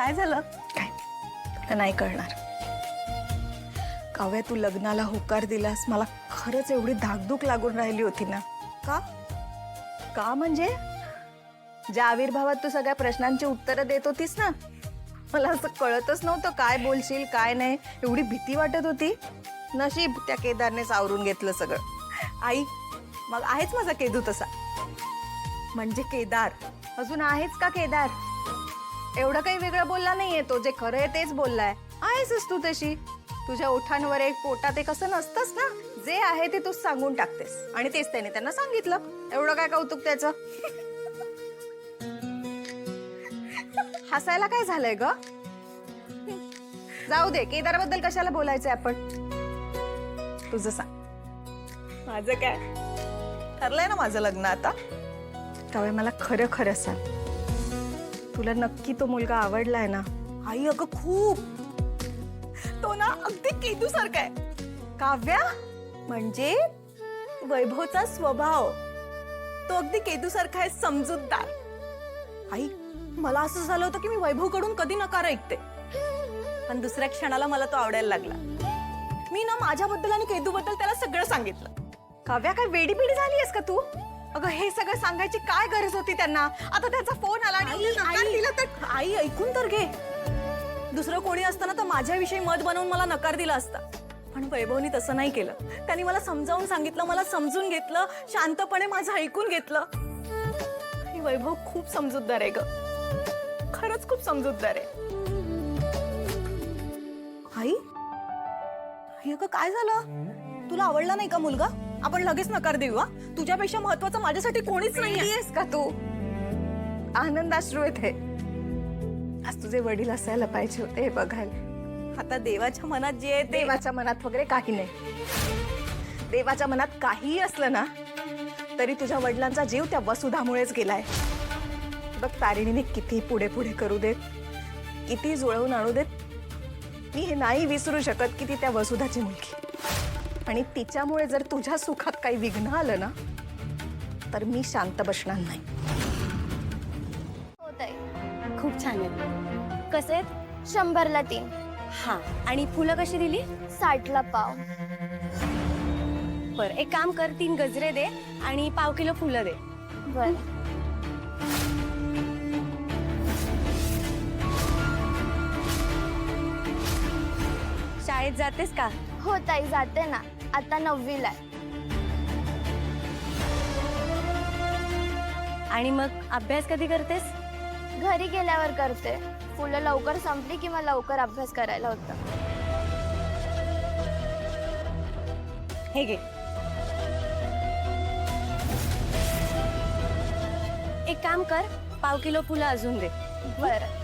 काय झालं? काय तुला नाही कळणार. काव्या, तू लग्नाला होकार दिलास, मला खरंच एवढी धाकधूक लागून राहिली होती ना. का? का म्हणजे ज्या आविर्भावात तू सगळ्या प्रश्नांची उत्तरं देत होतीस ना, मला असं कळतच नव्हतं काय बोलशील काय नाही. एवढी भीती वाटत होती. नशीब त्या केदारने सावरून घेतलं सगळं. आई, मग आहेच माझा केदू तसा. म्हणजे केदार अजून आहेच का? केदार एवढं काही वेगळं बोलला नाहीये तो. जे खरं आहे तेच बोललाय. आहेसच तू तशी. तुझ्या ओठांवर एक पोटात एक असं नसतंच ना. जे आहे ते तूच सांगून टाकतेस आणि तेच त्याने त्यांना सांगितलं. एवढं काय कौतुक त्याचं? हसायला काय झालंय ग? जाऊ दे, केदारबद्दल कशाला बोलायचंय आपण. तुझं सांग. माझं काय ठरलंय ना माझं लग्न आता. काव्या, मला खरं खरं सांग, तुला नक्की तो मुलगा आवडलाय ना? आई अगं खूप. तो ना अगदी केदू सारखा आहे. काव्या, म्हणजे वैभवचा स्वभाव तो अगदी केदू सारखा आहे, समजूतदार. आई, मला असं झालं होतं की मी वैभवकडून कधी नकार ऐकते, पण दुसऱ्या क्षणाला मला तो आवडायला लागला. मी ना माझ्याबद्दल आणि केदूबद्दल त्याला सगळं सांगितलं. काव्या, काय वेडी बिडी झालीयस का तू? अगं, हे सगळं सांगायची काय गरज होती त्यांना? आता त्याचा फोन आला आणि नकार दिला तर? आई ऐकून तर घे. दुसरं कोणी असताना तर माझ्याविषयी मत बनवून मला नकार दिला असता, पण वैभवनी तसं नाही केलं. त्यांनी मला समजावून सांगितलं, मला समजून घेतलं, शांतपणे माझं ऐकून घेतलं. आणि वैभव खूप समजूतदार आहे ग, खरंच खूप समजूतदार आहे. आई, आई अगं काय झालं? तुला आवडला नाही का मुलगा? आपण लगेच नकार देऊ. हा, तुझ्यापेक्षा महत्वाचं माझ्यासाठी कोणीच नाहीये. का तू? आनंदाश्रू येते. आज तुझे वडील असायला पाहिजे होते हे बघायला. आता देवाच्या मनात जे आहे ते. देवाच्या मनात वगैरे काही नाही. देवाच्या मनात काहीही असलं ना तरी तुझ्या वडिलांचा जीव त्या वसुधामुळेच गेलाय. बघ, तारिणीने किती पुढे पुढे करू देत, किती जुळवून आणू देत, मी हे नाही विसरू शकत की ती त्या वसुधाची मुलगी. आणि तिच्यामुळे जर तुझ्या सुखात काही विघ्न आलं ना तर मी शांत बसणार नाही. हो ताई, खूप छान आहे. कसे आहेत? 100ला 3. हा, आणि फुलं कशी दिली? 60ला पाव. बर, एक काम कर, 3 गजरे दे आणि पाव किलो फुलं दे. बर. शाळेत जातेस का? हो ताई, जाते ना. आता 9वीला आहे. आणि मग अभ्यास कधी करतेस? घरी गेल्यावर करते. फुलं लवकर संपली की मला लवकर अभ्यास करायला होता. हे घे. एक काम कर, पाव किलो फुलं अजून दे. बरं.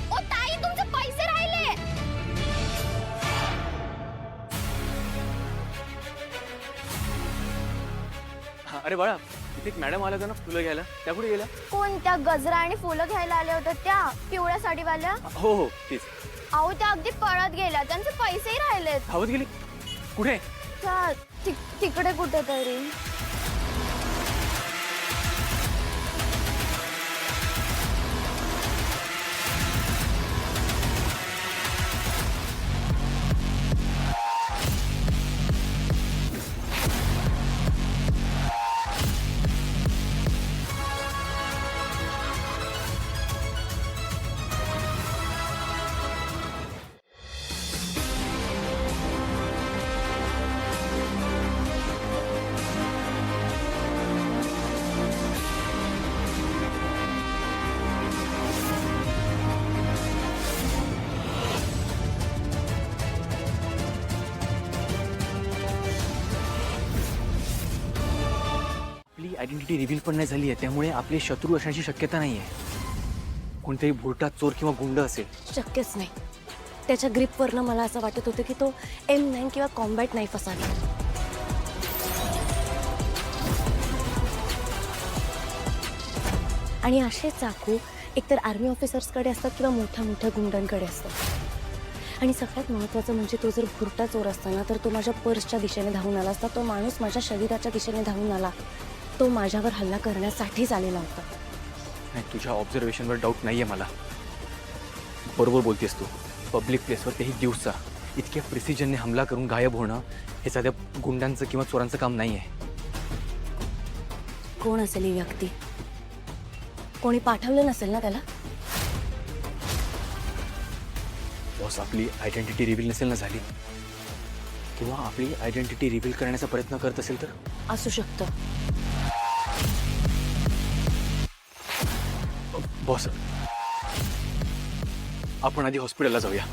ओ ताई, तुमचे पैसे राहिले. अरे बाळा, इथे एक मॅडम आल्या होत्या ना फुलं घ्यायला, त्या कुठे गेल्या? कोणत्या? गजरा आणि फुलं घ्यायला आल्या होत्या त्या पिवळ्या साडीवाल्या? हो हो, तीच. अहो, त्या अगदी पळत गेल्या. त्यांचे पैसेही राहिलेत. धावत गेली? कुठे? त्या तिकडे कुठेतरी. आयडेंटिटी रिव्हील पण नाही झाली आहे, त्यामुळे आपले शत्रू असण्याची शक्यता नाही आहे. कोणताही भुरटा चोर किंवा गुंड असेल. शक्यच नाही. त्याच्या ग्रिपवरनं मला असं वाटत होतं की तो M9 किंवा कॉम्बॅट नाईफ असावा. आणि असे चाकू एकतर आर्मी ऑफिसर्सकडे असतात किंवा मोठ्या मोठ्या गुंडांकडे असतात. आणि सगळ्यात महत्त्वाचं म्हणजे तो जर भुरटा चोर असताना तर तो माझ्या पर्सच्या दिशेने धावून आला असता. तो माणूस माझ्या शरीराच्या दिशेने धावून आला. तो माझ्यावर हल्ला करण्यासाठीच आलेला होता. नाही, तुझ्या ऑब्झर्वेशनवर डाऊट नाही आहे मला. बरोबर बोलतेस तू. पब्लिक प्लेसवर तेही दिवसा इतक्या प्रिसिजनने हमला करून गायब होणं हे साध्या गुंडांचं किंवा चोरांचं काम नाही आहे. कोण असेल ही व्यक्ती? कोणी पाठवलं नसेल ना त्याला? बॉस, आपली आयडेंटिटी रिव्हील नसेल ना झाली, किंवा आपली आयडेंटिटी रिव्हील करण्याचा प्रयत्न करत असेल तर असू शकतं. बॉस, आपण आधी हॉस्पिटलला जाऊया.